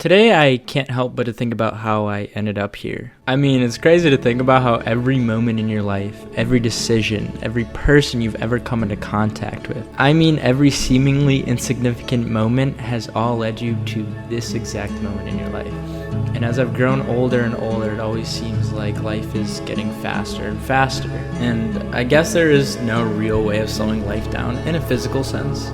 Today I can't help but to think about how I ended up here. I mean, it's crazy to think about how every moment in your life, every decision, every person you've ever come into contact with, I mean every seemingly insignificant moment has all led you to this exact moment in your life. And as I've grown older and older, it always seems like life is getting faster and faster. And I guess there is no real way of slowing life down in a physical sense,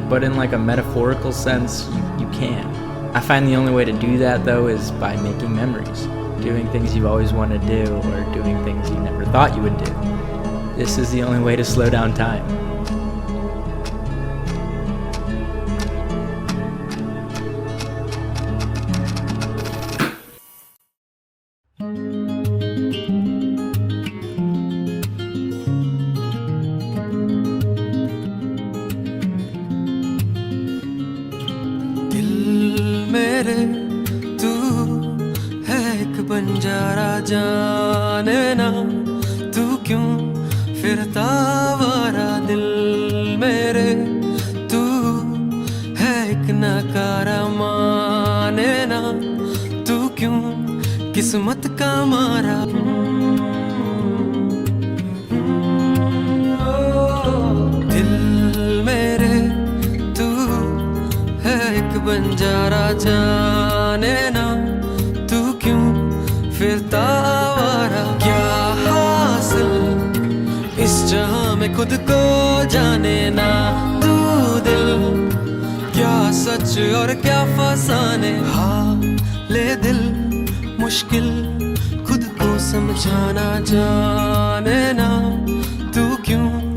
but in like a metaphorical sense, you can. I find the only way to do that though is by making memories, doing things you've always wanted to do or doing things you never thought you would do. This is the only way to slow down time. मेरे तू है एक बंजारा जाने ना तू क्यों फिरता आवारा दिल मेरे तू है एक नकारा माने ना तू क्यों किस्मत का मारा दिल मेरे तू है एक बंजारा जाने ना तू क्यों फिरता आवारा क्या हासिल इस जहां में खुद को जाने ना तू दिल क्या सच और क्या फसाने ले दिल मुश्किल खुद को समझाना जाने ना तू क्यों